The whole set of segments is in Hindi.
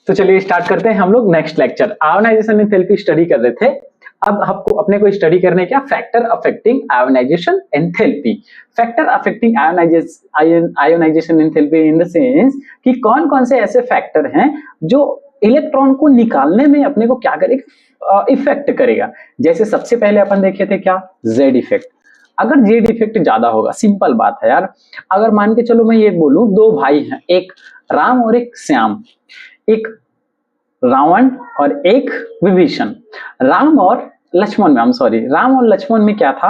तो चलिए स्टार्ट करते हैं हम लोग next lecture. Ionisation enthalpy study कर रहे थे, अब आपको अपने को स्टडी करने क्या, factor affecting ionisation enthalpy. Factor affecting ionisation enthalpy in the sense कि कौन कौन से ऐसे फैक्टर हैं जो इलेक्ट्रॉन को निकालने में अपने को क्या करेगा, इफेक्ट करेगा। जैसे सबसे पहले अपन देखे थे क्या, जेड इफेक्ट। अगर जेड इफेक्ट ज्यादा होगा, सिंपल बात है यार, अगर मान के चलो मैं ये बोलूं दो भाई हैं, एक राम और एक श्याम, एक रावण और एक विभीषण। राम और लक्ष्मण में, राम और लक्ष्मण में क्या था,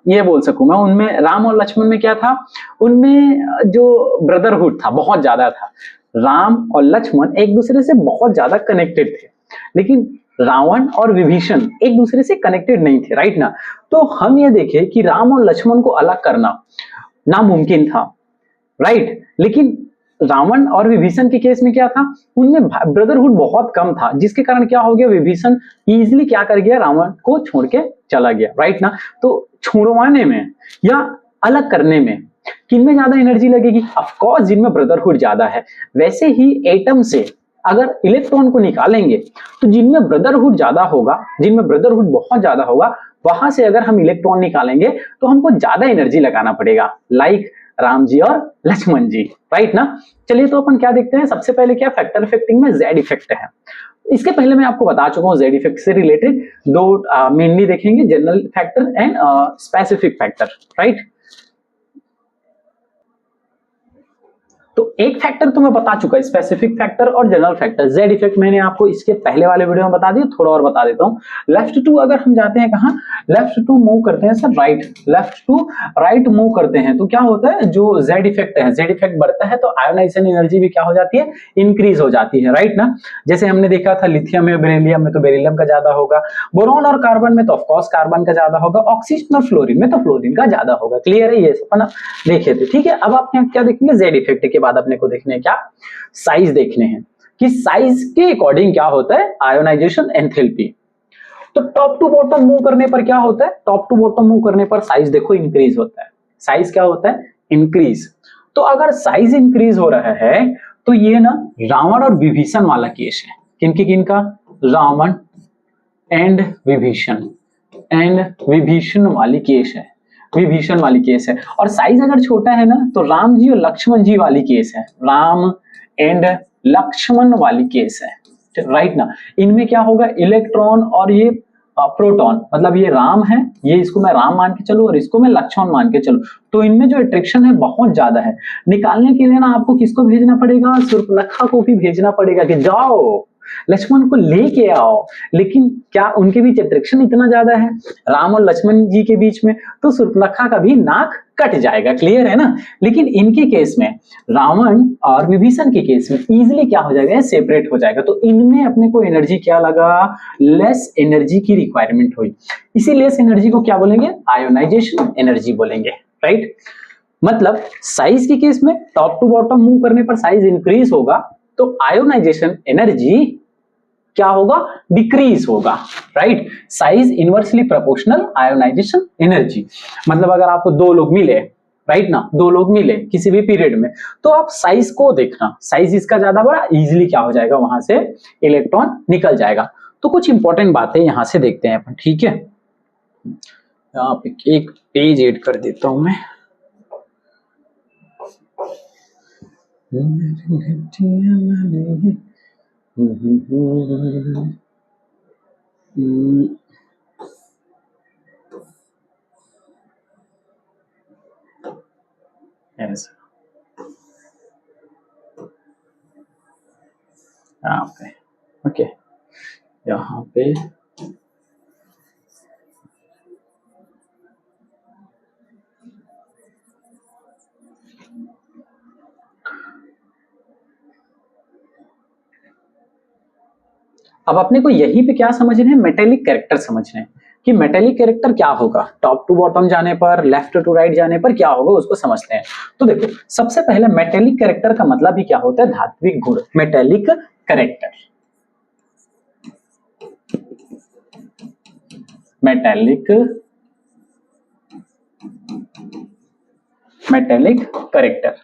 ये बोल सकूं मैं, उनमें राम और लक्ष्मण में क्या था, उनमें जो ब्रदरहुड था बहुत ज्यादा था। राम और लक्ष्मण एक दूसरे से बहुत ज्यादा कनेक्टेड थे, लेकिन रावण और विभीषण एक दूसरे से कनेक्टेड नहीं थे, राइट ना। तो हम ये देखें कि राम और लक्ष्मण को अलग करना नामुमकिन था, राइट। लेकिन रावण और विभीषण के केस में क्या था, उनमें ब्रदरहुड बहुत कम था, जिसके कारण क्या हो गया, विभीषण इजीली क्या कर गया, रावण को छोड़ के चला गया, राइट ना। तो छुड़वाने में या अलग करने में किनमें ज्यादा एनर्जी लगेगी, ऑफ कोर्स जिनमें ब्रदरहुड ज्यादा है। वैसे ही एटम से अगर इलेक्ट्रॉन को निकालेंगे तो जिनमें ब्रदरहुड ज्यादा होगा, जिनमें ब्रदरहुड बहुत ज्यादा होगा, वहां से अगर हम इलेक्ट्रॉन निकालेंगे तो हमको ज्यादा एनर्जी लगाना पड़ेगा, लाइक राम जी और लक्ष्मण जी, राइट ना। चलिए तो अपन क्या देखते हैं, सबसे पहले क्या, फैक्टर इफेक्टिंग में जेड इफेक्ट है। इसके पहले मैं आपको बता चुका हूं जेड इफेक्ट से रिलेटेड दो मेनली देखेंगे, general factor and specific factor, right. तो एक फैक्टर तो मैं बता चुका, स्पेसिफिक फैक्टर और जनरल फैक्टर। जेड इफेक्ट मैंने आपको इसके पहले वाले वीडियो में बता दिया, थोड़ा और बता देता हूं। लेफ्ट टू अगर हम जाते हैं कहां, लेफ्ट टू मूव करते हैं sir right, left to right move करते हैं तो क्या होता है, जो जेड इफेक्ट है, जेड इफेक्ट बढ़ता है तो आयोनाइजेशन एनर्जी भी क्या हो जाती है, इंक्रीज हो जाती है, राइट ना। जैसे हमने देखा था लिथियम में, बेरिलियम में तो बेरिलियम का ज्यादा होगा, बोरॉन और कार्बन में तो ऑफकोर्स कार्बन का ज्यादा होगा, ऑक्सीजन और फ्लोरीन में तो फ्लोरीन का ज्यादा होगा। क्लियर है, ये अपन देखे थे, ठीक है। अब आप क्या देखेंगे, जेड इफेक्ट के बाद अपने को देखने क्या, साइज देखने हैं कि साइज के अकॉर्डिंग क्या होता है आयोनाइजेशन एंथैल्पी। तो टॉप टू बॉटम मूव करने पर क्या होता है, टॉप टू बॉटम मूव करने पर साइज देखो इंक्रीज होता है, साइज क्या होता है, इंक्रीज। तो अगर साइज इंक्रीज हो रहा है तो ये ना रावण और विभीषण वाला केस है। किनका, रावण एंड विभीषण वाली केस है, विभीषण वाली केस है। और साइज अगर छोटा है ना तो राम जी और लक्ष्मण जी वाली केस है, राम एंड लक्ष्मण वाली केस है, राइट ना। इनमें क्या होगा, इलेक्ट्रॉन और ये प्रोटॉन, मतलब ये राम है, ये इसको मैं राम मान के चलूं और इसको मैं लक्ष्मण मान के चलूं, तो इनमें जो अट्रैक्शन है बहुत ज्यादा है। निकालने के लिए ना आपको किसको भेजना पड़ेगा, शूर्पणखा को भी भेजना पड़ेगा कि जाओ लक्ष्मण को लेके आओ। लेकिन क्या उनके बीच अट्रैक्शन इतना ज्यादा है राम और लक्ष्मण जी के बीच में, तो शूर्पणखा का भी नाक कट जाएगा, क्लियर है ना। लेकिन इनके केस में, रावण और विभीषण के केस में इजीली क्या हो जाएगा, सेपरेट हो जाएगा। तो इनमें अपने को एनर्जी क्या लगा, लेस एनर्जी की रिक्वायरमेंट हुई, इसी लेस एनर्जी को क्या बोलेंगे, आयोनाइजेशन एनर्जी बोलेंगे, राइट। मतलब साइज के केस में टॉप टू बॉटम मूव करने पर साइज इंक्रीज होगा तो आयोनाइजेशन एनर्जी क्या होगा, डिक्रीज होगा, right. Size inversely proportional ionisation energy. मतलब अगर आपको दो लोग मिले, राइट ना, दो लोग मिले किसी भी पीरियड में, तो आप साइज को देखना, साइज इसका ज्यादा बड़ा, इजीली क्या हो जाएगा, वहां से इलेक्ट्रॉन निकल जाएगा। तो कुछ इंपॉर्टेंट बातें यहां से देखते हैं अपन, ठीक है। यहाँ पे एक पेज ऐड कर देता हूं मैं। yes. यहाँ पे ओके, यहाँ पे अब अपने को यहीं पे क्या समझना है, मेटेलिक कैरेक्टर समझना है कि मेटेलिक कैरेक्टर क्या होगा, टॉप टू बॉटम जाने पर, लेफ्ट टू राइट जाने पर क्या होगा, उसको समझते हैं। तो देखो सबसे पहले मेटेलिक कैरेक्टर का मतलब ही क्या होता है, धात्विक गुण, मेटेलिक कैरेक्टर, मेटेलिक कैरेक्टर।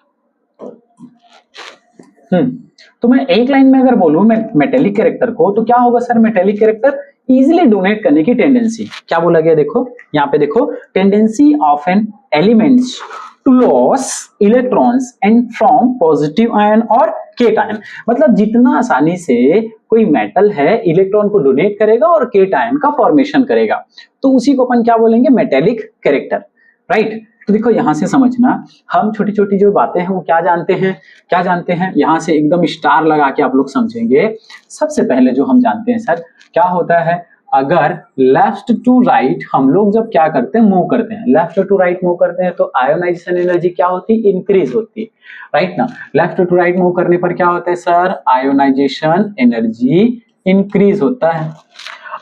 तो मैं एक लाइन में अगर बोलूं मैं मेटेलिक कैरेक्टर को, तो क्या होगा sir? Metallic character easily donate करने की टेंडेंसी। क्या बोला गया? देखो यहाँ पे देखो, tendency of an elements to loss electrons and from positive ion और केटायन। मतलब जितना आसानी से कोई मेटल है इलेक्ट्रॉन को डोनेट करेगा और केटायन का फॉर्मेशन करेगा, तो उसी को अपन क्या बोलेंगे? Metallic character, right. तो देखो यहां से समझना, हम छोटी छोटी जो बातें हैं वो क्या जानते हैं? क्या जानते हैं? यहां से एकदम स्टार लगा के आप लोग समझेंगे। सबसे पहले जो हम जानते हैं सर, क्या होता है? अगर लेफ्ट टू राइट हम लोग जब क्या करते हैं? मूव करते हैं, लेफ्ट टू राइट मूव करते हैं, तो आयोनाइजेशन एनर्जी क्या होती है? इंक्रीज होती है, राइट ना। लेफ्ट टू राइट मूव करने पर क्या होता है सर? आयोनाइजेशन एनर्जी इंक्रीज होता है।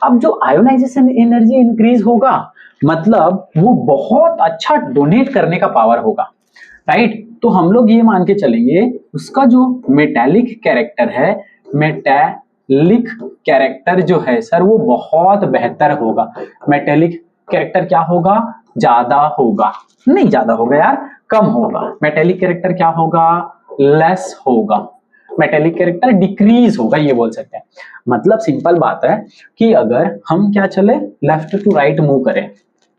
अब जो आयोनाइजेशन एनर्जी इंक्रीज होगा, मतलब वो बहुत अच्छा डोनेट करने का पावर होगा, राइट। तो हम लोग ये मान के चलेंगे उसका जो मेटेलिक कैरेक्टर है, मेटेलिक कैरेक्टर जो है सर वो बहुत बेहतर होगा। मेटेलिक कैरेक्टर क्या होगा? ज्यादा होगा, नहीं ज्यादा होगा यार, कम होगा। मेटेलिक कैरेक्टर क्या होगा? लेस होगा। मेटेलिक कैरेक्टर डिक्रीज होगा, ये बोल सकते हैं। मतलब सिंपल बात है कि अगर हम क्या चले, लेफ्ट टू राइट मूव करें,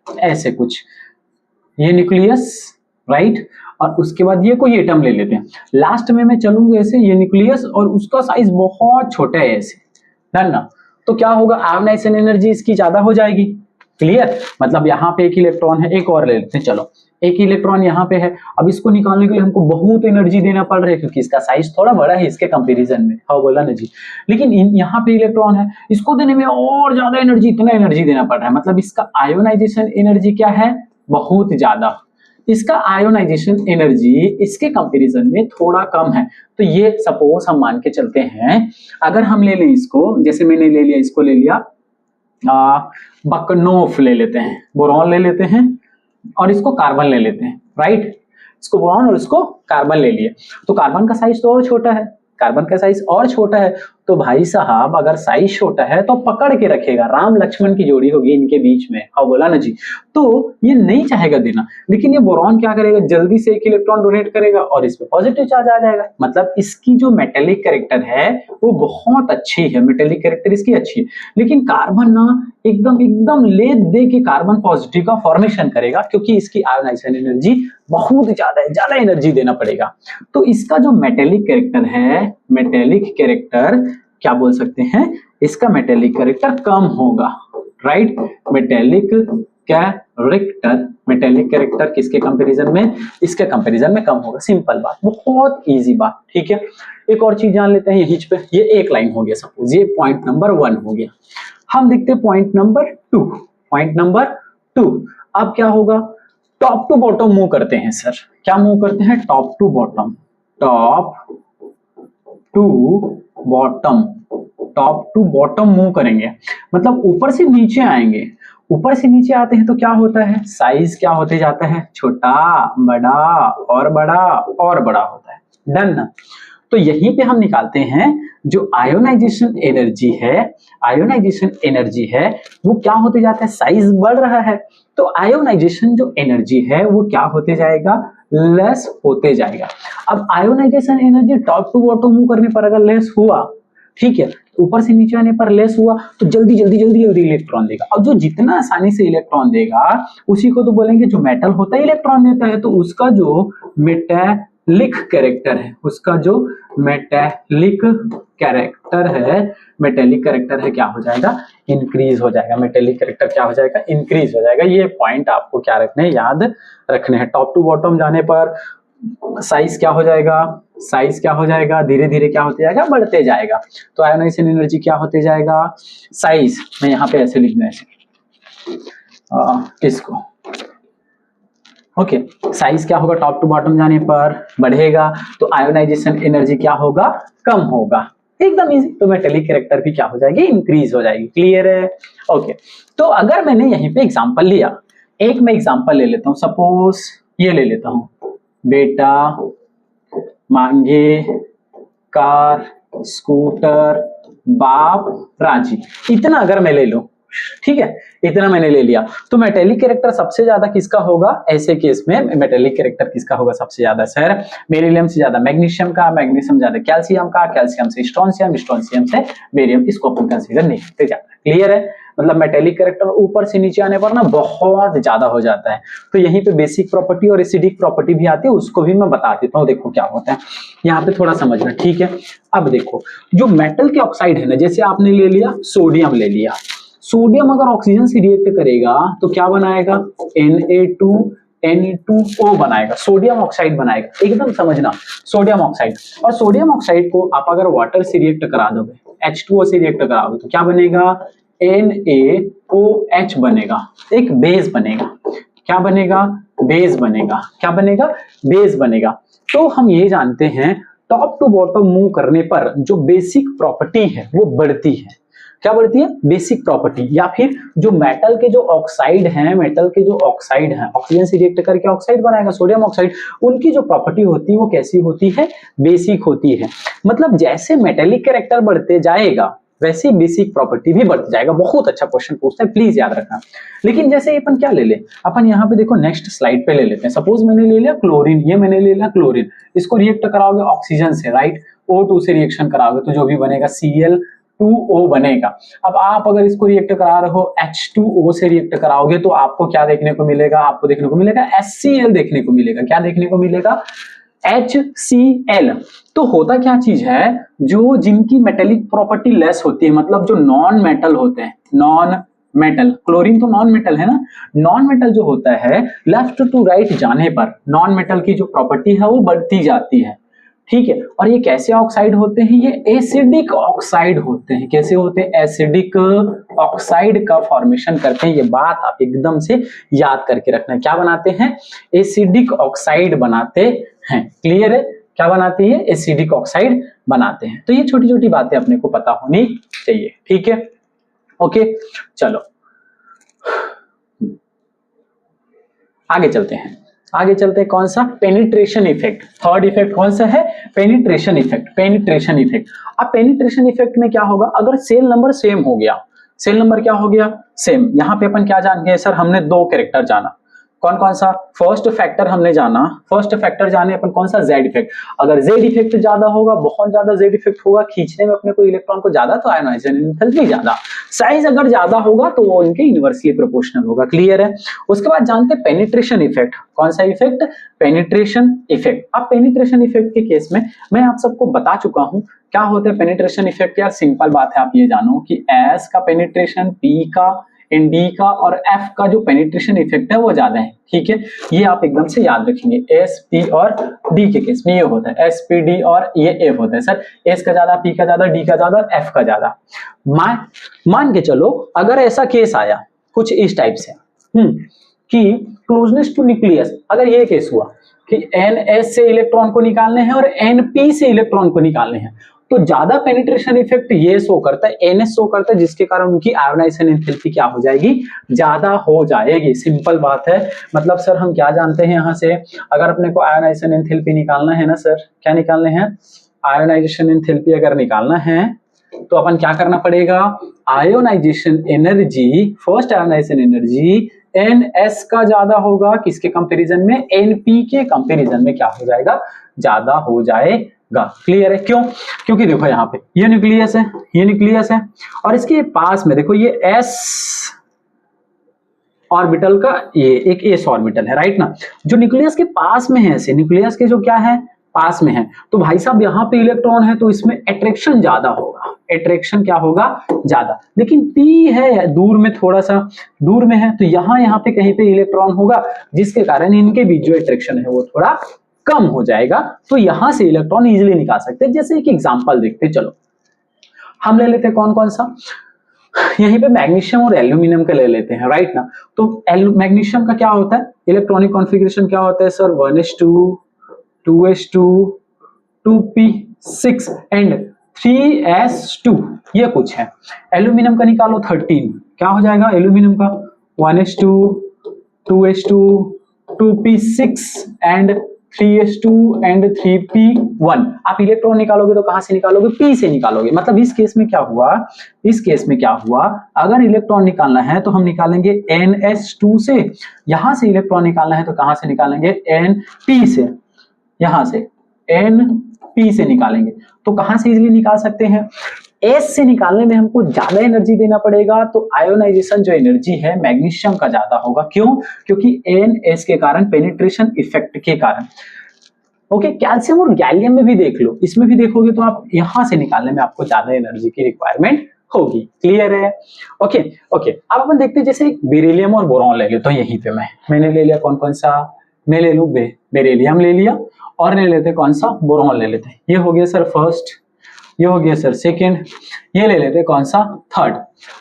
ऐसे कुछ, ये न्यूक्लियस, राइट, और उसके बाद ये कोई एटम ले लेते हैं, लास्ट में मैं चलूंगा ऐसे, ये न्यूक्लियस और उसका साइज बहुत छोटा है ऐसे, डन ना। तो क्या होगा? आयोनाइजेशन एनर्जी इसकी ज्यादा हो जाएगी। क्लियर? मतलब यहाँ पे एक इलेक्ट्रॉन है, एक और ले लेते हैं, चलो एक इलेक्ट्रॉन यहाँ पे है। अब इसको निकालने के लिए हमको बहुत एनर्जी देना पड़ रहा है क्योंकि इसका साइज थोड़ा बड़ा है इसके कंपैरिजन में, हाँ बोला ना जी। लेकिन यहाँ पे इलेक्ट्रॉन है, इसको देने में और ज्यादा एनर्जी, इतना एनर्जी देना पड़ रहा है। मतलब इसका आयोनाइजेशन एनर्जी क्या है? बहुत ज्यादा। इसका आयोनाइजेशन एनर्जी इसके कंपैरिजन में थोड़ा कम है। तो ये सपोज हम मान के चलते हैं, अगर हम ले लें इसको, जैसे मैंने ले लिया, इसको ले लिया बकनोफ ले लेते हैं, बोरॉन ले लेते हैं और इसको कार्बन ले लेते हैं, राइट। इसको बोरॉन और इसको कार्बन ले लिए, तो कार्बन का साइज तो और छोटा है, कार्बन का साइज और छोटा है। तो भाई साहब अगर साइज छोटा है तो पकड़ के रखेगा, राम लक्ष्मण की जोड़ी होगी इनके बीच में, हाँ बोला ना जी। तो ये नहीं चाहेगा देना, लेकिन ये बोरॉन क्या करेगा? जल्दी से एक इलेक्ट्रॉन डोनेट करेगा और इस पे पॉजिटिव चार्ज आ जाएगा। मतलब इसकी जो मेटेलिक कैरेक्टर है वो बहुत अच्छी है, मेटेलिक कैरेक्टर इसकी अच्छी है। लेकिन कार्बन ना एकदम एकदम ले दे के कार्बन पॉजिटिव का फॉर्मेशन करेगा क्योंकि इसकी आयोनाइजेशन एनर्जी बहुत ज्यादा है, ज्यादा एनर्जी देना पड़ेगा। तो इसका जो मेटेलिक कैरेक्टर है, मेटेलिक कैरेक्टर क्या बोल सकते हैं? इसका मेटेलिक कैरेक्टर कम होगा, right. Metallic character, metallic character किसके कंपैरिजन में? इसके कंपैरिजन में कम होगा। सिंपल बात, बहुत इजी बात, ठीक है। एक और चीज जान लेते हैं यहीं पे, ये एक लाइन हो गया सपोज, ये पॉइंट नंबर 1 हो गया। हम देखते हैं पॉइंट नंबर 2। पॉइंट नंबर 2 अब क्या होगा? टॉप टू बॉटम मूव करते हैं सर। क्या मूव करते हैं? Top to bottom, top to bottom, top to bottom move करेंगे, मतलब ऊपर से नीचे आएंगे। ऊपर से नीचे आते हैं तो क्या होता है? साइज क्या होते जाता है? छोटा, बड़ा और बड़ा और बड़ा होता है, डन ना। तो यहीं पे हम निकालते हैं जो आयोनाइजेशन एनर्जी है, आयोनाइजेशन एनर्जी है वो क्या होते जाता है? साइज बढ़ रहा है, तो आयोनाइजेशन जो एनर्जी है वो क्या होते जाएगा? लेस होते जाएगा। अब ionisation energy top to bottom move करने पर अगर लेस हुआ, ठीक है, ऊपर से नीचे आने पर लेस हुआ, तो जल्दी जल्दी जल्दी जल्दी इलेक्ट्रॉन देगा। और जो जितना आसानी से इलेक्ट्रॉन देगा उसी को तो बोलेंगे जो मेटल होता है इलेक्ट्रॉन देता है। तो उसका जो मेटेलिक कैरेक्टर है, उसका जो मेटेलिक कैरेक्टर है, मेटेलिक कैरेक्टर है क्या हो जाएगा? इंक्रीज हो जाएगा। मेटेलिक कैरेक्टर क्या हो जाएगा? इंक्रीज हो जाएगा। ये पॉइंट आपको क्या रखने हैं? याद रखने हैं। टॉप टू बॉटम जाने पर साइज क्या हो जाएगा? साइज क्या हो जाएगा? धीरे धीरे क्या होते जाएगा? बढ़ते जाएगा। तो आयोनाइजेशन एनर्जी क्या होते जाएगा? साइज, मैं यहाँ पे ऐसे लिख दूं, ऐसे इसको, ओके। साइज क्या होगा? टॉप टू बॉटम जाने पर बढ़ेगा, तो आयोनाइजेशन एनर्जी क्या होगा? कम होगा। एकदम इजी। तो मेटेलिक कैरेक्टर भी क्या हो जाएगी? इंक्रीज हो जाएगी। क्लियर है? ओके। तो अगर मैंने यहीं पे एग्जांपल लिया, एक मैं एग्जांपल ले लेता हूं, सपोज ये ले लेता हूं, बेटा मांगे कार, स्कूटर, बाप राजी, इतना अगर मैं ले लूं, ठीक है, इतना मैंने ले लिया। तो मेटेलिक कैरेक्टर सबसे ज्यादा किसका होगा ऐसे केस में? मेटेलिक कैरेक्टर किसका होगा सबसे ज्यादा सर? बेरिलियम से ज्यादा मैग्नीशियम का, मैग्नीशियम ज्यादा कैल्शियम का, कैल्शियम से स्ट्रोंशियम, स्ट्रोंशियम से बेरियम। इसको अपन कंसीडर नहीं करते ज्यादा। क्लियर है? मतलब मेटेलिक कैरेक्टर ऊपर से नीचे आने पर ना बहुत ज्यादा हो जाता है। तो यहीं पे बेसिक प्रॉपर्टी और एसिडिक प्रॉपर्टी भी आती है, उसको भी मैं बता देता हूँ। देखो क्या होता है यहाँ पे, थोड़ा समझना, ठीक है। अब देखो जो मेटल के ऑक्साइड है ना, जैसे आपने ले लिया सोडियम ले लिया, सोडियम अगर ऑक्सीजन से रिएक्ट करेगा तो क्या बनाएगा? Na2Na2O बनाएगा, सोडियम ऑक्साइड बनाएगा। एकदम समझना, सोडियम ऑक्साइड। और सोडियम ऑक्साइड को आप अगर वाटर से रिएक्ट करा दोगे, H2O से रिएक्ट कराओगे तो क्या बनेगा? NaOH बनेगा, एक बेस बनेगा। क्या बनेगा? बेस बनेगा। क्या बनेगा? बेस बनेगा। तो हम ये जानते हैं टॉप टू बॉटम मूव करने पर जो बेसिक प्रॉपर्टी है वो बढ़ती है। क्या बढ़ती है? Basic property. या फिर जो मेटल के जो ऑक्साइड हैं, मेटल के जो ऑक्साइड हैं, ऑक्सीजन से रिएक्ट करके ऑक्साइड बनाएगा सोडियम ऑक्साइड, उनकी जो प्रॉपर्टी होती है वो कैसी होती है? बेसिक होती है। मतलब जैसे मेटेलिक कैरेक्टर बढ़ते जाएगा वैसे बेसिक प्रॉपर्टी भी बढ़ती जाएगा। बहुत अच्छा क्वेश्चन पूछता है, प्लीज याद रखना। लेकिन जैसे अपन क्या ले ले, अपन यहाँ पे देखो नेक्स्ट स्लाइड पे ले लेते हैं। सपोज मैंने ले लिया क्लोरीन, ये मैंने ले लिया क्लोरीन, इसको रिएक्ट कराओगे ऑक्सीजन से, राइट? O2 से रिएक्शन कराओगे तो जो भी बनेगा Cl2O बनेगा। अब आप अगर इसको रिएक्ट करा रहे हो H2O से रिएक्ट कराओगे तो आपको क्या देखने को मिलेगा? आपको देखने को मिलेगा HCl देखने को मिलेगा। क्या देखने को मिलेगा? HCl। तो होता क्या चीज है, जो जिनकी मेटेलिक प्रॉपर्टी लेस होती है, मतलब जो नॉन मेटल होते हैं, नॉन मेटल, क्लोरीन तो नॉन मेटल है ना, नॉन मेटल जो होता है लेफ्ट टू राइट जाने पर नॉन मेटल की जो प्रॉपर्टी है वो बढ़ती जाती है। ठीक है, और ये कैसे ऑक्साइड होते हैं? ये एसिडिक ऑक्साइड होते हैं। कैसे होते हैं? एसिडिक ऑक्साइड का फॉर्मेशन करते हैं। ये बात आप एकदम से याद करके रखना। क्या बनाते हैं? एसिडिक ऑक्साइड बनाते हैं। क्लियर है? क्या बनाते हैं? एसिडिक ऑक्साइड बनाते हैं। तो ये छोटी छोटी बातें अपने को पता होनी चाहिए। ठीक है, ओके, चलो आगे चलते हैं। आगे चलते हैं, कौन सा? Penetration effect. थर्ड इफेक्ट कौन सा है? Penetration effect. Penetration effect. अब पेनिट्रेशन इफेक्ट में क्या होगा? अगर सेल नंबर सेम हो गया, सेल नंबर क्या हो गया? सेम। यहां पे अपन क्या जान गए सर? हमने दो कैरेक्टर जाना। कौन कौन सा? फर्स्ट फैक्टर हमने जाना, फर्स्ट फैक्टर जाने अपन कौन सा? Z effect. अगर जेड इफेक्ट ज्यादा होगा, बहुत ज्यादा जेड इफेक्ट होगा, खींचने में अपने को इलेक्ट्रॉन को ज्यादा, तो आयोनाइजेशन एंथैल्पी ज्यादा। साइज अगर ज्यादा होगा तो वो उनके इनवर्सली प्रोपोर्शनल होगा। क्लियर है? उसके बाद जानते हैं पेनिट्रेशन इफेक्ट। कौन सा इफेक्ट? Penetration effect. अब पेनिट्रेशन इफेक्ट के केस में मैं आप सबको बता चुका हूं क्या होता है पेनिट्रेशन इफेक्ट। यार सिंपल बात है, आप ये जानो कि एस का पेनिट्रेशन, पी का, डी का और एफ का जो पेनिट्रेशन इफेक्ट है वो ज्यादा है। ठीक है, ये आप एकदम से याद रखेंगे। एस, पी और डी के केस में ये होता है, एस, पी, डी और ये एफ होता है। सर एस का ज्यादा, पी का ज्यादा, डी का ज्यादा और एफ का ज्यादा। मान के चलो अगर ऐसा केस आया कुछ इस टाइप से कि क्लोजनेस टू न्यूक्लियस, अगर ये केस हुआ कि एनएस से इलेक्ट्रॉन को निकालने हैं और एनपी से इलेक्ट्रॉन को निकालने हैं, तो ज्यादा पेनिट्रेशन इफेक्ट ये शो करता है, एनएस शो करता है, जिसके कारण उनकी आयोनाइजेशन एंथैल्पी क्या हो जाएगी? ज्यादा हो जाएगी। सिंपल बात है। मतलब सर हम क्या जानते हैं यहाँ से, अगर अपने को आयोनाइजेशन एंथैल्पी निकालना है ना सर, क्या निकालने हैं? आयोनाइजेशन एंथैल्पी अगर निकालना है तो अपन क्या करना पड़ेगा? Ionisation energy, first ionisation energy N S का ज्यादा होगा, किसके कंपैरिजन में? एनपी के कंपैरिजन में क्या हो जाएगा? ज्यादा हो जाएगा। क्लियर है? क्यों? क्योंकि देखो यहाँ पे ये न्यूक्लियस है, ये न्यूक्लियस है और इसके पास में देखो ये एस ऑर्बिटल का ये एक एस ऑर्बिटल है, राइट ना? जो न्यूक्लियस के पास में है, ऐसे न्यूक्लियस के जो क्या है? पास में है, तो भाई साहब यहाँ पे इलेक्ट्रॉन है तो इसमें अट्रैक्शन ज्यादा होगा। अट्रैक्शन क्या होगा? ज्यादा। लेकिन पी है दूर में, थोड़ा सा दूर में है, तो यहाँ पे कहीं पे इलेक्ट्रॉन होगा जिसके कारण इनके बीच जो अट्रैक्शन है वो थोड़ा कम हो जाएगा। तो यहां से इलेक्ट्रॉन इजीली निकाल सकते हैं। जैसे एक एग्जांपल देखते हैं, चलो हम ले लेते हैं कौन कौन सा, यहीं पे मैग्नीशियम और एल्यूमिनियम का ले लेते हैं, राइट ना? तो मैग्नीशियम का क्या होता है? इलेक्ट्रॉनिक कॉन्फ़िगरेशन क्या होता है sir? 1s2 2s2 2p6 and 3s2, ये कुछ है। एल्यूमिनियम का निकालो 13, क्या हो जाएगा एल्यूमिनियम का? 1s2 2s2 2p6 and 3s2 and 3p1। आप इलेक्ट्रॉन निकालोगे तो कहां से निकालोगे? p से निकालोगे। मतलब इस केस में क्या हुआ, इस केस में क्या हुआ, अगर इलेक्ट्रॉन निकालना है तो हम निकालेंगे ns2 से, यहां से इलेक्ट्रॉन निकालना है तो कहां से निकालेंगे? np से, यहां से np से निकालेंगे। तो कहां से इजीली निकाल सकते हैं? S से निकालने में हमको ज्यादा एनर्जी देना पड़ेगा, तो आयोनाइजेशन जो एनर्जी है मैग्नीशियम का ज्यादा होगा। क्यों? क्योंकि NS के कारण, पेनिट्रेशन इफेक्ट के कारण। ओके, कैल्शियम और गैलियम में भी देख लो, इसमें भी देखोगे तो आप यहां से निकालने में आपको ज्यादा एनर्जी की रिक्वायरमेंट होगी। क्लियर है? ओके ओके, अब अपन देखते हैं जैसे बेरिलियम और बोरॉन ले लेते, तो यहीं पे मैंने ले लिया कौन कौन सा, मैं ले लू बेरिलियम ले लिया, और ले लेते कौन सा? बोरॉन ले लेते। ये हो गया सर फर्स्ट, ये हो गया सर सेकेंड, ये ले लेते कौन सा? थर्ड।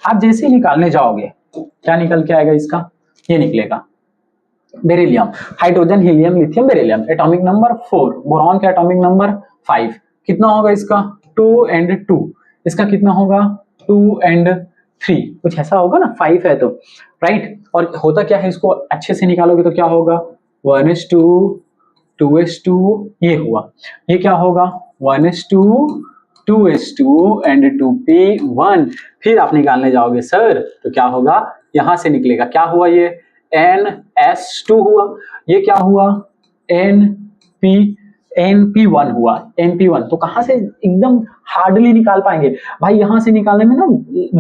आप जैसे ही निकालने जाओगे क्या निकल के आएगा इसका? ये निकलेगा beryllium, hydrogen, helium, lithium, beryllium. Atomic number 4, boron का एटॉमिक नंबर 5। कितना होगा इसका? 2 and 2। इसका कितना होगा? 2 and 3। कुछ ऐसा होगा ना, 5 है तो, राइट। और होता क्या है, इसको अच्छे से निकालोगे तो क्या होगा? 1s2, 2s2, ये हुआ। ये क्या होगा? 1s2, 2s2 and 2p1। फिर आप निकालने जाओगे सर तो क्या होगा? यहां से निकलेगा, क्या हुआ? ये NS2 हुआ। ये क्या हुआ? NP1 हुआ, NP1। तो कहां से एकदम हार्डली निकाल पाएंगे भाई? यहां से निकालने में ना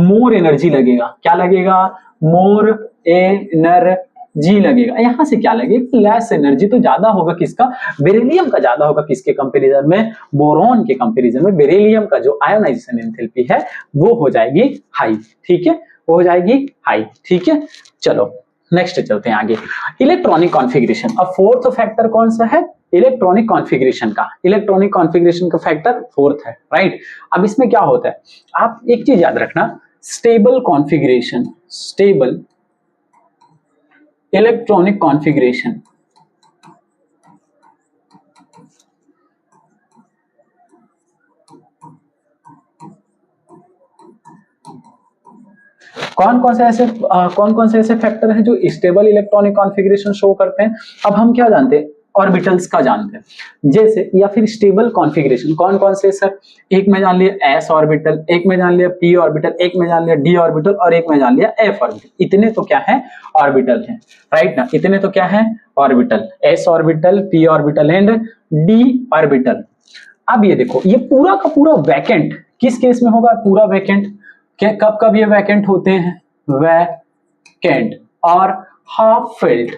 मोर एनर्जी लगेगा। क्या लगेगा? मोर एनर्जी लगेगा। यहां से क्या लगेगा? Less energy. तो ज्यादा होगा किसका? बेरिलियम का ज्यादा होगा। किसके कंपैरिजन में? बोरॉन के कंपैरिजन में बेरिलियम का जो आयोनाइजेशन एंथैल्पी है वो हो जाएगी हाई। ठीक है, वो हो जाएगी हाई। ठीक है, चलो नेक्स्ट चलते हैं आगे। Electronic configuration. अब फोर्थ फैक्टर कौन सा है? इलेक्ट्रॉनिक कॉन्फ़िगरेशन का। इलेक्ट्रॉनिक कॉन्फ़िगरेशन का फैक्टर फोर्थ है, राइट। अब इसमें क्या होता है, आप एक चीज याद रखना, stable configuration, stable electronic configuration. कौन कौन से ऐसे फैक्टर हैं जो स्टेबल इलेक्ट्रॉनिक कॉन्फ़िगरेशन शो करते हैं? अब हम क्या जानते हैं? ऑर्बिटल्स का जानते हैं जैसे, या फिर स्टेबल कॉन्फ़िगरेशन कौन कौन से सर? एक में जान लिया s ऑर्बिटल, एक में जान लिया p ऑर्बिटल, एक में जान लिया d ऑर्बिटल, और एक में जान लिया f ऑर्बिटल। इतने तो क्या है? ऑर्बिटल हैं, राइट ना। इतने तो क्या है? Orbital, s orbital, p orbital and d orbital. अब ये देखो, ये पूरा का पूरा वैकेंट किस केस में होगा? पूरा वैकेंट कब कब ये वैकेंट होते हैं? वैकेंट और हाफ फिल्ड,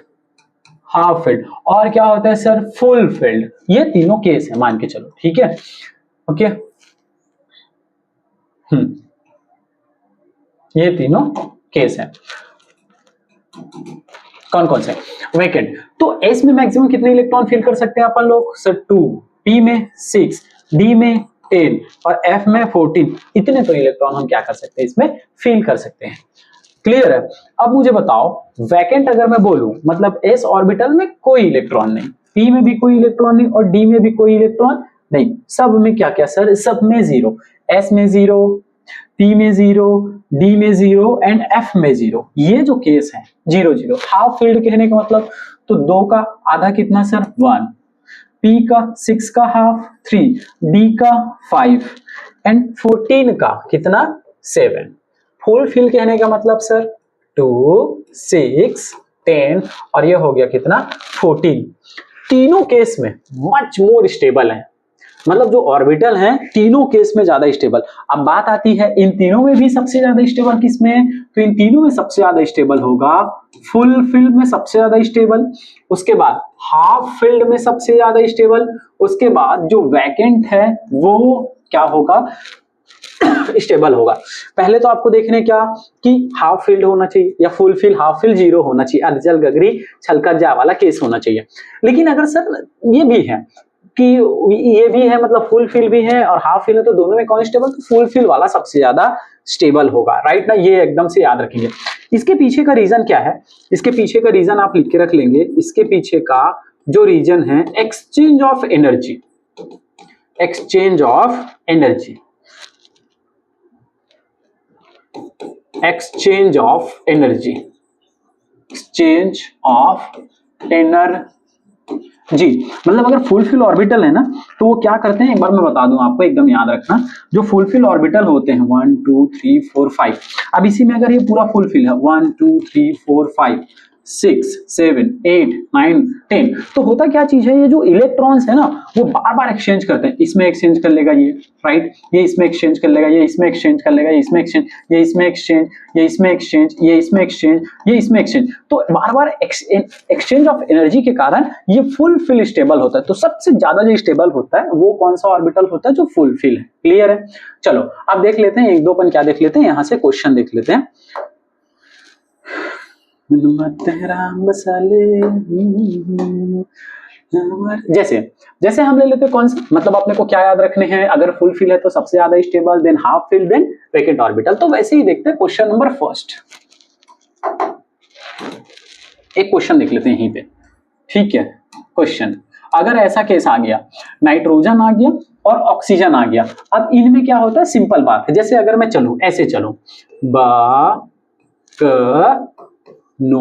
हाफ फिल्ड, और क्या होता है सर? Full field. ये तीनों केस है मान के चलो, ठीक है। ओके, ये तीनों केस है। कौन कौन से? वैकेंट। तो एस में मैक्सिमम कितने इलेक्ट्रॉन फिल कर सकते हैं अपन लोग? सर 2, पी में 6, डी में 10 और एफ में 14। इतने तो इलेक्ट्रॉन हम क्या कर सकते हैं? इसमें फिल कर सकते हैं। क्लियर है? अब मुझे बताओ, वैकेंट अगर मैं बोलूं मतलब एस ऑर्बिटल में कोई इलेक्ट्रॉन नहीं, पी में भी कोई इलेक्ट्रॉन नहीं और डी में भी कोई इलेक्ट्रॉन नहीं, सब में क्या क्या सर? सब में जीरो। एस में जीरो, पी में जीरो, डी में जीरो एंड एफ में जीरो। ये जो केस है 0 0। हाफ फील्ड कहने का मतलब, तो 2 का आधा कितना सर? 1, पी का 6 का हाफ 3, डी का 5 एंड 14 का कितना? 7। फुल फिल कहने का मतलब सर 2, 6, 10 और ये हो गया कितना? 14। तीनों केस में मच मोर स्टेबल है, मतलब जो ऑर्बिटल हैं तीनों केस में ज्यादा स्टेबल। अब बात आती है इन तीनों में भी सबसे ज्यादा स्टेबल किसमें? तो इन तीनों में सबसे ज्यादा स्टेबल होगा फुल फील्ड में सबसे ज्यादा स्टेबल, उसके बाद हाफ फील्ड में सबसे ज्यादा स्टेबल, उसके बाद जो वैकेंट है वो क्या होगा? स्टेबल होगा। पहले तो आपको देखने क्या कि हाफ फील्ड होना चाहिए या फुल फील्ड, हाफ फील्ड 0 होना चाहिए, अर्जल गगरी छलका जा वाला केस होना चाहिए। लेकिन अगर सर ये भी है कि ये भी है, मतलब फुल फील भी है और हाफ फील है, तो दोनों में कौन स्टेबल? तो फुल फील वाला सबसे ज्यादा स्टेबल होगा, राइट ना। ये एकदम से याद रखेंगे। इसके पीछे का रीजन क्या है? इसके पीछे का रीजन आप लिख के रख लेंगे। इसके पीछे का जो रीजन है, exchange of energy, exchange of energy, exchange of energy, exchange of जी, मतलब अगर फुलफिल ऑर्बिटल है ना, तो वो क्या करते हैं, एक बार मैं बता दूं आपको, एकदम याद रखना। जो फुलफिल ऑर्बिटल होते हैं 1 2 3 4 5, अब इसी में अगर ये पूरा फुलफिल है 1 2 3 4 5 6 7 8 9 10, तो होता क्या चीज है, ये जो इलेक्ट्रॉन्स है ना, वो बार बार एक्सचेंज करते हैं। इसमें एक्सचेंज कर लेगा ये, राइट, ये इसमें एक्सचेंज कर लेगा, ये इसमें एक्सचेंज कर लेगा, ये इसमें एक्सचेंज, ये इसमें एक्सचेंज, ये इसमें एक्सचेंज, ये इसमें एक्सचेंज, ये इसमें एक्सचेंज। तो बार बार एक्सचेंज ऑफ एनर्जी के कारण ये फुलफिल स्टेबल होता है। तो सबसे ज्यादा जो स्टेबल होता है वो कौन सा ऑर्बिटल होता है, जो फुलफिल है। क्लियर है? चलो अब देख लेते हैं एक दो अपन क्या देख लेते हैं, यहां से क्वेश्चन देख लेते हैं। जैसे जैसे हम ले लेते हैं कौन सा, मतलब अपने को क्या याद रखने हैं, अगर फुलफिल है तो सबसे ज्यादा stable, then half fill, then vacant orbital. तो वैसे ही देखते हैं क्वेश्चन नंबर फर्स्ट। एक क्वेश्चन देख लेते हैं यहीं पे, ठीक है। क्वेश्चन, अगर ऐसा केस आ गया, नाइट्रोजन आ गया और ऑक्सीजन आ गया, अब इनमें क्या होता है, सिंपल बात है। जैसे अगर मैं चलूं, ऐसे चलूं, बा क नो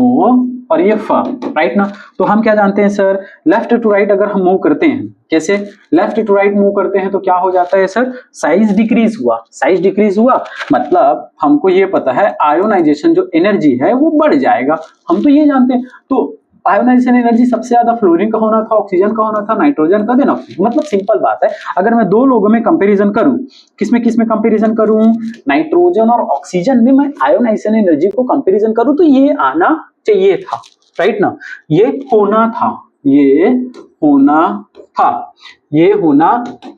और ये फ, राइट ना, तो हम क्या जानते हैं सर, लेफ्ट टू राइट अगर हम मूव करते हैं, कैसे लेफ्ट टू राइट मूव करते हैं तो क्या हो जाता है सर, साइज डिक्रीज हुआ। साइज डिक्रीज हुआ मतलब हमको ये पता है आयोनाइजेशन जो एनर्जी है वो बढ़ जाएगा, हम तो ये जानते हैं। तो आयोनाइजेशन एनर्जी सबसे ज्यादा फ्लोरीन का होना था, ऑक्सीजन का होना था, नाइट्रोजन का, देन ऑक्सीजन। मतलब सिंपल बात है, अगर मैं दो लोगों में कंपैरिजन करूं, किसमें कंपैरिजन करूं, नाइट्रोजन और ऑक्सीजन में मैं आयोनाइजेशन एनर्जी को कंपैरिजन करूं, तो ये आना चाहिए था, राइट ना, ये होना था, ये होना था, ये होना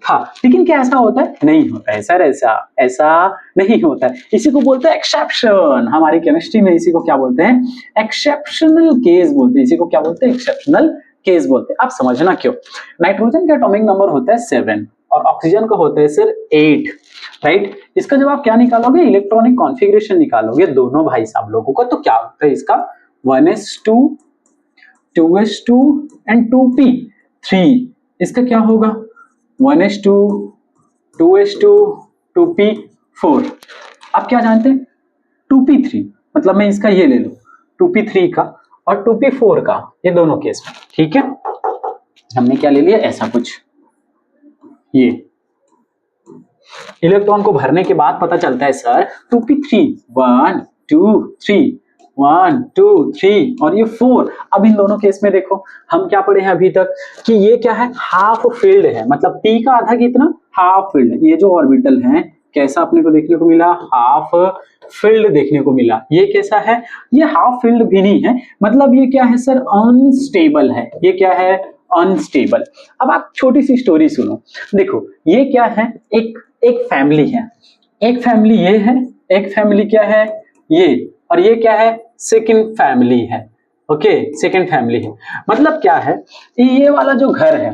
था। लेकिन क्या ऐसा होता है, नहीं होता है सर, ऐसा नहीं होता है। इसी को बोलते हैं एक्सेप्शन, हमारी केमिस्ट्री में इसी को क्या बोलते हैं, एक्सेप्शनल केस बोलते हैं। इसी को क्या बोलते हैं, एक्सेप्शनल केस बोलते हैं। आप समझना क्यों, नाइट्रोजन का एटॉमिक नंबर होता है 7 और ऑक्सीजन का होता है सर 8, राइट। इसका जब आप क्या निकालोगे, इलेक्ट्रॉनिक कॉन्फ़िगरेशन निकालोगे दोनों भाई साहब लोगों का, तो क्या होता है इसका 1s2 2s2 एंड 2p3। इसका क्या होगा 1s2 2s2 2p4। अब क्या जानते हैं 2p3, मतलब मैं इसका ये ले लूं 2p3 का और 2p4 का, ये दोनों केस में, ठीक है। हमने क्या ले लिया, ऐसा कुछ, ये इलेक्ट्रॉन को भरने के बाद पता चलता है सर 2p3 1 2 3 1 2 3 और ये 4। अब इन दोनों केस में देखो हम क्या पढ़े हैं अभी तक कि ये क्या है, हाफ फील्ड है, मतलब p का आधा कितना, हाफ फील्ड। ये जो ऑर्बिटल है कैसा अपने को देखने को मिला, हाफ फील्ड देखने को मिला। ये कैसा है, ये हाफ फील्ड भी नहीं है, मतलब ये क्या है सर, अनस्टेबल है। ये क्या है, अनस्टेबल। अब आप छोटी सी स्टोरी सुनो, देखो ये क्या है, एक फैमिली है, एक फैमिली ये है, एक फैमिली क्या है ये, और ये क्या है, सेकंड फैमिली है। ओके, सेकंड फैमिली है। मतलब क्या है, ये वाला जो घर है,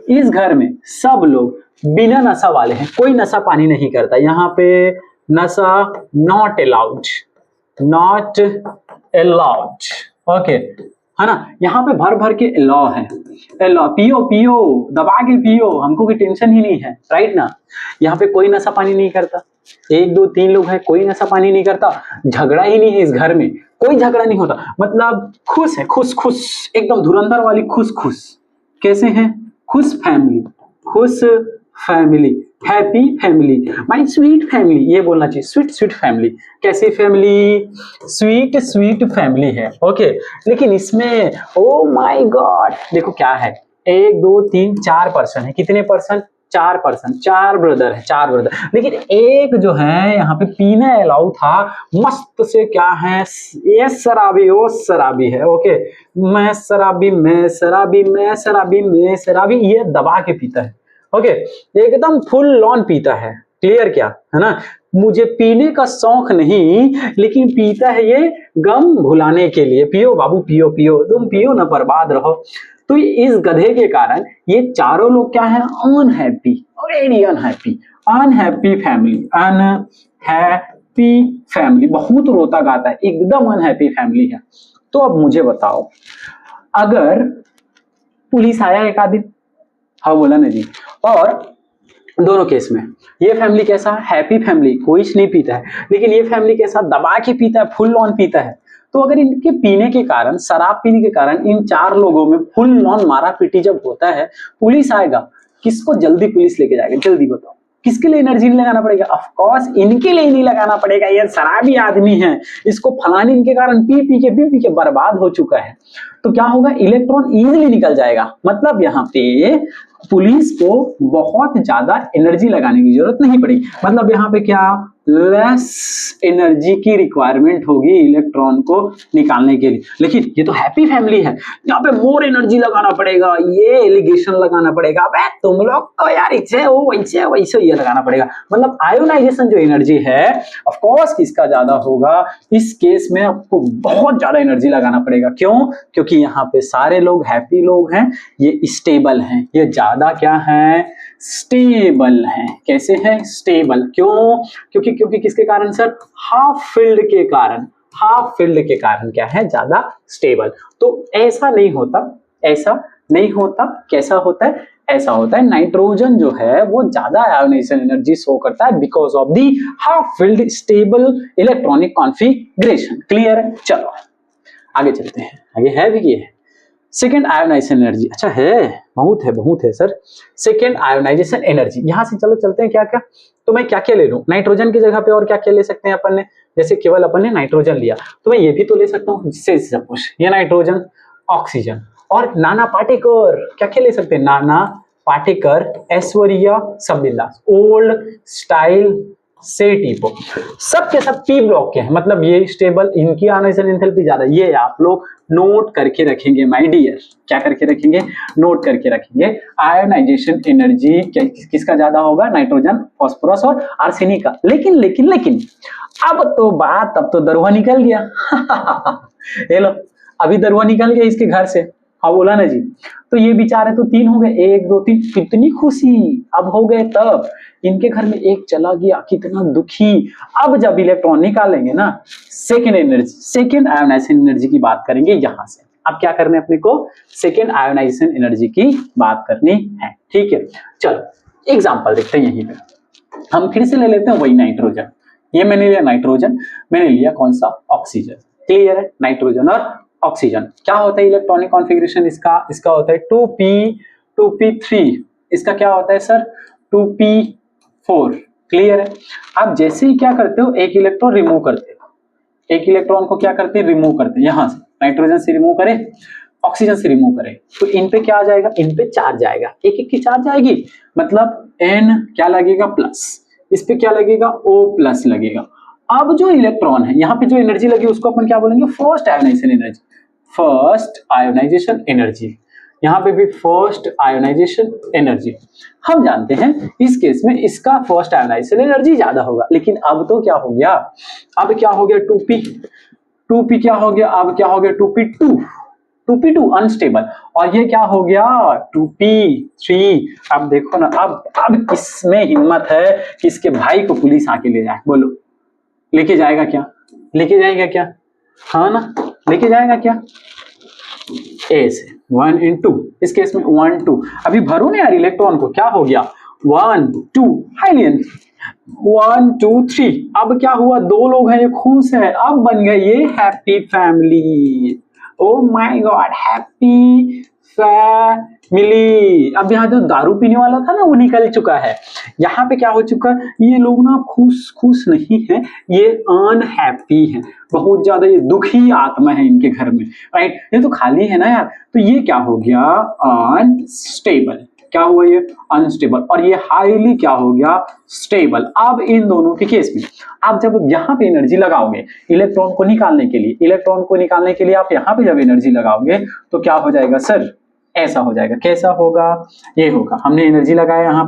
इस घर में सब लोग बिना नशा वाले हैं, कोई नशा पानी नहीं करता। यहाँ पे नशा not allowed, not allowed, okay, है ना। यहाँ पे भर भर के लॉ है, लॉ, पियो पियो दबा के पियो, हमको कोई टेंशन ही नहीं है, राइट ना। यहाँ पे कोई नशा पानी नहीं करता, 1 2 3 लोग हैं, कोई नशा पानी नहीं करता, झगड़ा ही नहीं है इस घर में, कोई झगड़ा नहीं होता, मतलब खुश है, खुश खुश, एकदम धुरंधर वाली खुश खुश। कैसे हैं, खुश फैमिली, खुश family, happy family, my sweet family, ये बोलना चाहिए, स्वीट स्वीट फैमिली। कैसी फैमिली, स्वीट स्वीट फैमिली है, ओके। लेकिन इसमें ओ माय गॉड, देखो क्या है, 1 2 3 4 पर्सन है, कितने पर्सन, 4 पर्सन, 4 ब्रदर है, 4 ब्रदर। लेकिन एक जो है यहाँ पे पीने अलाउ था, मस्त से क्या है, ये शराबी वो शराबी है, ओके, मैं शराबी मैं शराबी मैं शराबी मैं शराबी, ये दबा के पीता है, ओके, एकदम फुल लॉन पीता है। क्लियर क्या है ना, मुझे पीने का शौक नहीं, लेकिन पीता है ये गम भुलाने के लिए। पियो बाबू पियो पियो, तुम पियो ना, बर्बाद रहो। तो इस गधे के कारण ये चारों लोग क्या है, unhappy, very unhappy, unhappy family, unhappy family, बहुत रोता गाता है, एकदम अनहैप्पी फैमिली है। तो अब मुझे बताओ, अगर पुलिस आया एक आदमी, हाँ बोला ना जी, और दोनों केस में ये फैमिली कैसा है, हैप्पी फैमिली, कोई नहीं पीता है, लेकिन ये फैमिली कैसा दबा के पीता है, फुल ऑन पीता है। तो अगर इनके पीने के कारण, शराब पीने के कारण इन चार लोगों में फुल ऑन मारा पीटी जब होता है, पुलिस आएगा, किसको जल्दी पुलिस लेके जाएगा, जल्दी बताओ किसके लिए एनर्जी नहीं लगाना पड़ेगा? ऑफ कोर्स इनके लिए नहीं लगाना पड़ेगा, ये शराबी आदमी है, इसको फलाने इनके कारण पी पी के बर्बाद हो चुका है। तो क्या होगा, इलेक्ट्रॉन इजीली निकल जाएगा। मतलब यहाँ पे पुलिस को बहुत ज्यादा एनर्जी लगाने की जरूरत नहीं पड़ेगी। मतलब यहाँ पे क्या, लेस एनर्जी की रिक्वायरमेंट होगी इलेक्ट्रॉन को निकालने के लिए। लेकिन ये तो हैप्पी फैमिली है, यहाँ पे मोर एनर्जी लगाना पड़ेगा, ये एलिगेशन लगाना पड़ेगा, अबे तुम लोग तो यार इसे वो वैसे वैसे ये लगाना पड़ेगा। मतलब आयोनाइजेशन जो एनर्जी है ऑफ कोर्स किसका ज्यादा होगा, इस केस में आपको बहुत ज्यादा एनर्जी लगाना पड़ेगा। क्यों? क्योंकि यहाँ पे सारे लोग हैप्पी लोग हैं, ये स्टेबल हैं, ये ज्यादा क्या है, स्टेबल हैं। कैसे हैं, स्टेबल। क्यों? क्योंकि किसके कारण सर, हाफ फील्ड के कारण। हाफ फील्ड के कारण क्या है, ज्यादा स्टेबल। तो ऐसा नहीं होता, ऐसा नहीं होता, कैसा होता है, ऐसा होता है। नाइट्रोजन जो है वो ज्यादा आयोनाइजेशन एनर्जी शो करता है because of the half field stable electronic configuration. Clear है? चलो आगे चलते हैं। आगे है भी ये सेकेंड आयोनाइजेशन एनर्जी। अच्छा है, बहुत है सर। सेकेंड आयोनाइजेशन एनर्जी, यहां से चलो चलते हैं क्या क्या। तो मैं क्या क्या ले लूं, नाइट्रोजन की जगह पे और क्या क्या ले सकते हैं अपन ने। जैसे केवल अपन ने नाइट्रोजन लिया तो मैं ये भी तो ले सकता हूँ, जिससे सपोज ये नाइट्रोजन, ऑक्सीजन और नाना पाटेकर। क्या क्या ले सकते हैं, नाना पाटेकर, ऐश्वर्या सबबिलास, ओल्ड स्टाइल से टीपो, सब के सब पी ब्लॉक के हैं। मतलब ये स्टेबल, इनकी आयोनाइजेशन एंथैल्पी ज्यादा। ये आप लोग नोट करके रखेंगे माय डियर। क्या करके रखेंगे, नोट करके रखेंगे। आयोनाइजेशन एनर्जी किसका ज्यादा होगा, नाइट्रोजन, फास्फोरस और आर्सेनिक का। लेकिन अब तो बात, अब तो दरुआ निकल गया ये लो, अभी दरुआ निकल गया इसके घर से। हाँ बोला ना जी। तो ये बेचारे तो तीन हो गए, 1 2 3, कितनी खुशी अब हो गए। तब इनके घर में एक चला गया, कितना दुखी। अब जब इलेक्ट्रॉन निकालेंगे ना, second energy, second ionization energy की बात करेंगे यहां से। अब क्या करना है अपने को, सेकेंड आयोनाइजेशन एनर्जी की बात करनी है। ठीक है, चलो एग्जाम्पल देखते हैं। यहीं पे हम फिर से ले लेते हैं वही नाइट्रोजन। ये मैंने लिया नाइट्रोजन, मैंने लिया कौन सा, ऑक्सीजन। क्लियर है, नाइट्रोजन और ऑक्सीजन। क्या होता है इलेक्ट्रॉनिक कॉन्फ़िगरेशन इसका होता है 2p3। इसका क्या होता है सर, 2p4। क्लियर है। अब जैसे ही क्या करते हो, एक इलेक्ट्रॉन रिमूव करते हो, एक इलेक्ट्रॉन को क्या करते हैं, रिमूव करते हैं। यहां से नाइट्रोजन से रिमूव करें, ऑक्सीजन से रिमूव करें, तो इन पे क्या आ जाएगा, इन पे चार्ज आएगा, एक एक की चार्ज आएगी। मतलब n क्या लगेगा, प्लस, इस पे क्या लगेगा, O+ लगेगा। अब जो इलेक्ट्रॉन है, यहाँ पे जो एनर्जी लगी उसको अपन क्या बोलेंगे, first ionisation energy. First ionisation energy, यहाँ पे भी फर्स्ट आयोनाइजेशन एनर्जी। हम जानते हैं इस केस में इसका फर्स्ट आयोनाइजेशन एनर्जी ज्यादा होगा। लेकिन अब तो क्या हो गया, अब क्या हो गया, 2p क्या हो गया, अब क्या हो गया, 2p2 अनस्टेबल। और ये क्या हो गया, 2p3। अब देखो ना, अब किसमें हिम्मत है कि इसके भाई को पुलिस आके ले जाए, बोलो लेके जाएगा क्या, लेके जाएगा क्या, हाँ ना, लेके जाएगा क्या। ए से 1 in 2, इस केस में 1 2। अभी भरो ना यार इलेक्ट्रॉन को, क्या हो गया, 1 2 हाइलियन, 1 2 3। अब क्या हुआ, 2 लोग हैं, ये खुश है, अब बन गए ये happy family. Oh my God, happy family. अब यहाँ जो दारू पीने वाला था ना वो निकल चुका है। यहाँ पे क्या हो चुका है, ये लोग ना खुश नहीं है, ये अनहैप्पी है, बहुत ज्यादा ये दुखी आत्मा है इनके घर में, राइट। ये तो खाली है ना यार। तो ये क्या हो गया, अनस्टेबल। क्या हुआ, ये अनस्टेबल। और ये हाईली क्या हो गया, स्टेबल। अब इन दोनों के केस में आप जब यहाँ पे एनर्जी लगाओगे इलेक्ट्रॉन को निकालने के लिए, इलेक्ट्रॉन को निकालने के लिए आप यहाँ पे जब एनर्जी लगाओगे तो क्या हो जाएगा सर, ऐसा हो जाएगा। कैसा होगा, ये होगा, हमने एनर्जी लगाया यहाँ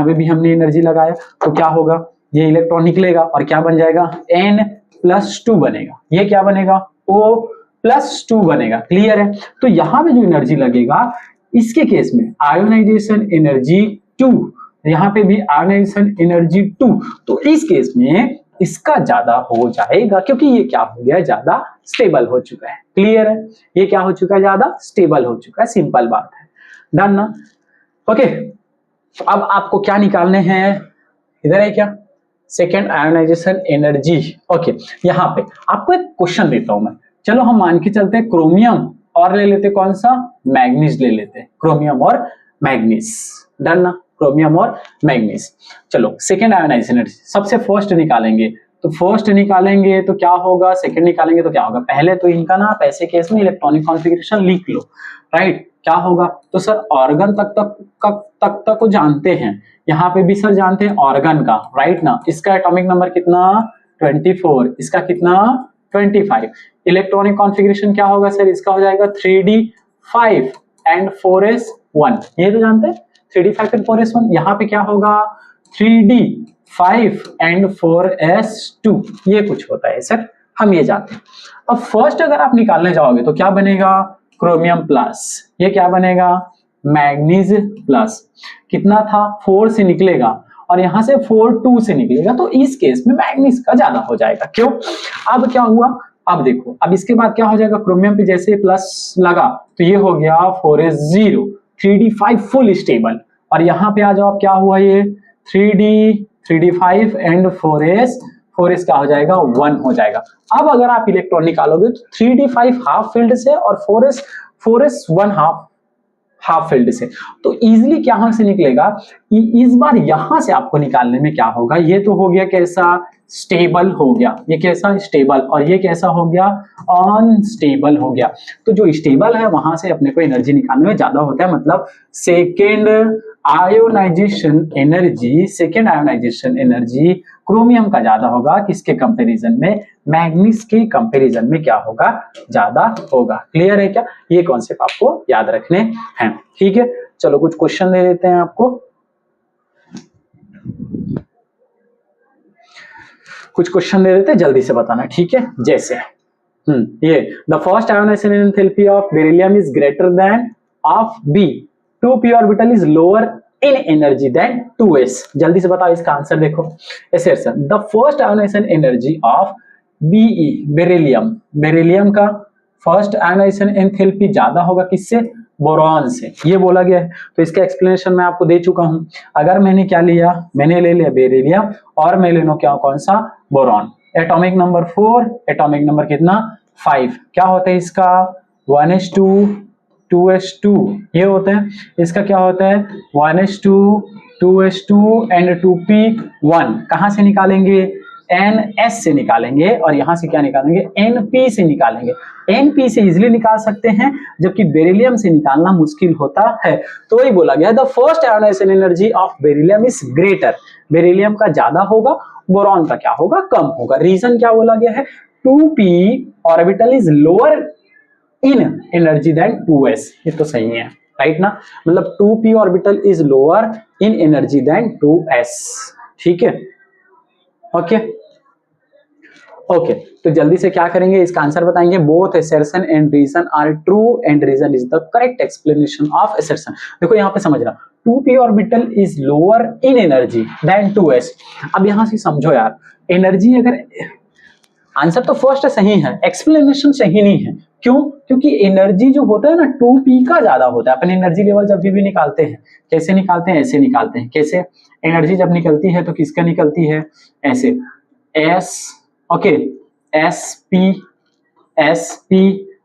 पे भी हमने एनर्जी लगाया, तो क्या होगा, ये इलेक्ट्रॉन निकलेगा और क्या बन जाएगा, N+2 बनेगा। ये क्या बनेगा, O+2 बनेगा। क्लियर है। तो यहाँ पे जो एनर्जी लगेगा इसके केस में आयोनाइजेशन एनर्जी 2, यहाँ पे भी आयोनाइजेशन एनर्जी 2। तो इस केस में इसका ज्यादा हो जाएगा क्योंकि ये क्या हो गया, ज्यादा स्टेबल हो चुका है। क्लियर है, ये क्या हो चुका है, ज्यादा स्टेबल हो चुका है। सिंपल बात है, डन ना। ओके, अब आपको क्या निकालने हैं, इधर है क्या, सेकेंड आयोनाइजेशन एनर्जी। ओके, यहाँ पे आपको एक क्वेश्चन देता हूं मैं, चलो हम मान के चलते हैं क्रोमियम और ले लेते, कौन सा, मैग्नीज ले लेते, क्रोमियम और मैग्नीज, डन ना, क्रोमियम और मैग्नीज। चलो सेकेंड आयोनाइजेशन एनर्जी सबसे फर्स्ट निकालेंगे, तो फर्स्ट निकालेंगे तो क्या होगा, सेकेंड निकालेंगे तो क्या होगा, पहले तो इनका ना पैसे केस में इलेक्ट्रॉनिक कॉन्फ़िगरेशन लिख लो, राइट। क्या होगा, तो सर ऑर्गन तक को जानते हैं, यहाँ पे भी सर जानते हैं ऑर्गन का, राइट ना। इसका एटॉमिक नंबर कितना 24, इसका कितना 25। इलेक्ट्रॉनिक कॉन्फ़िगरेशन क्या होगा सर, इसका हो जाएगा 3d5 एंड 4s1, ये तो जानते हैं 3d5 एंड 4s1। यहाँ पे क्या होगा 3d5 एंड 4s2, ये कुछ होता है सर, हम ये जानते हैं। अब फर्स्ट अगर आप निकालने जाओगे तो क्या बनेगा, क्रोमियम प्लस, ये क्या बनेगा, मैग्नीज प्लस, कितना था 4 से निकलेगा और यहां से 4 2 से निकलेगा, तो इस केस में मैग्नीज का ज्यादा हो जाएगा। क्यों, अब क्या हुआ, अब देखो, अब इसके बाद क्या हो जाएगा, क्रोमियम पे जैसे प्लस लगा तो ये हो गया 4s0, 3d5 फुल स्टेबल, और यहाँ पे आ जाओ, अब क्या हुआ, ये 3d5 एंड 4s का हो जाएगा 1 हो जाएगा। अब अगर आप इलेक्ट्रॉन निकालोगे तो 3d5 हाफ फील्ड से और 4s1 हाफ फील्ड से, तो इजीली क्या से निकलेगा, इस बार यहां से आपको निकालने में क्या होगा, ये तो हो गया कैसा, स्टेबल हो गया, ये कैसा स्टेबल, और ये कैसा हो गया, अनस्टेबल हो गया। तो जो स्टेबल है वहां से अपने को एनर्जी निकालने में ज्यादा होता है, मतलब सेकेंड आयोनाइजेशन एनर्जी क्रोमियम का ज्यादा होगा, किसके कंपैरिजन में, मैग्नीज के कंपैरिजन में क्या होगा, ज्यादा होगा। क्लियर है क्या, ये कॉन्सेप्ट आपको याद रखने हैं, ठीक है। चलो कुछ क्वेश्चन दे देते हैं आपको, कुछ क्वेश्चन दे देते हैं, जल्दी से बताना, ठीक है। जैसे ये the first ionisation enthalpy of beryllium is greater than of B, 2p orbital is lower in energy than 2s। जल्दी से बताओ इसका आंसर, देखो assertion, the first ionisation energy of Be beryllium का फर्स्ट आयोनाइजेशन एंथैल्पी ज्यादा होगा किससे, बोरॉन से, ये बोला गया है। तो इसका एक्सप्लेनेशन मैं आपको दे चुका हूं। अगर मैंने क्या लिया, मैंने ले लिया बेरिलियम और मैं ले लूं क्या, कौन सा, boron, atomic number 4, atomic number कितना 5, क्या होता है इसका 1s2 2s2, ये होता है। इसका क्या होता है 1s2 2s2 एंड 2p1, कहां से निकालेंगे, NS से निकालेंगे, और यहां से क्या निकालेंगे, NP से निकालेंगे। NP से इजीली निकाल सकते हैं, जबकि बेरिलियम से निकालना मुश्किल होता है। तो वही बोला गया, the first ionisation energy of beryllium is greater, beryllium का ज्यादा होगा, बोरॉन का क्या होगा, कम होगा। रीजन क्या बोला गया है, 2p orbital is lower in energy than 2s, ये तो सही है, राइट ना, मतलब 2p orbital is lower in energy than 2s, ठीक है। ओके ओके, तो जल्दी से क्या करेंगे, इसका आंसर बताएंगे। Both assertion and reason are true and reason is the correct explanation of assertion। देखो यहाँ पे समझना, 2p orbital is lower in energy than 2s। अब यहां से समझो यार, एनर्जी अगर, आंसर तो फर्स्ट सही है, एक्सप्लेनेशन सही नहीं है। क्यों, क्योंकि एनर्जी जो होता है ना 2p का ज्यादा होता है। अपन एनर्जी लेवल जब भी निकालते हैं, कैसे निकालते हैं, ऐसे निकालते हैं। कैसे, एनर्जी जब निकलती है तो किसका निकलती है, ऐसे S, ओके, SP,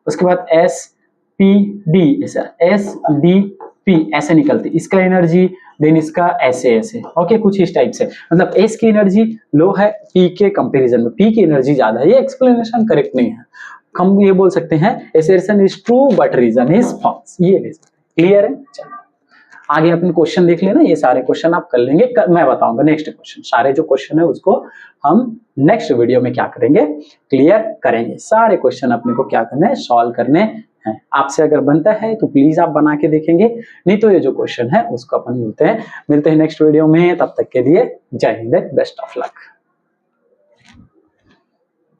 उसके बाद SPD, SDP, ऐसे निकलती इसका एनर्जी, देन इसका ऐसे, ओके, कुछ इस टाइप से। मतलब S की एनर्जी लो है P के कंपैरिजन में, P की एनर्जी ज्यादा है। ये एक्सप्लेनेशन करेक्ट नहीं है, हम ये बोल सकते हैं assertion is true but reason is false, ये ले सकते हैं। क्लियर है, चलो आगे अपन क्वेश्चन देख लेना, ये सारे क्वेश्चन आप कर लेंगे, मैं बताऊंगा नेक्स्ट क्वेश्चन। सारे जो क्वेश्चन है उसको हम नेक्स्ट वीडियो में क्या करेंगे, क्लियर करेंगे। सारे क्वेश्चन अपने को क्या करना है, सॉल्व करने हैं। आपसे अगर बनता है तो प्लीज आप बना के देखेंगे, नहीं तो ये जो क्वेश्चन है उसको अपन मिलते हैं नेक्स्ट वीडियो में। तब तक के लिए जय हिंद, बेस्ट ऑफ लक।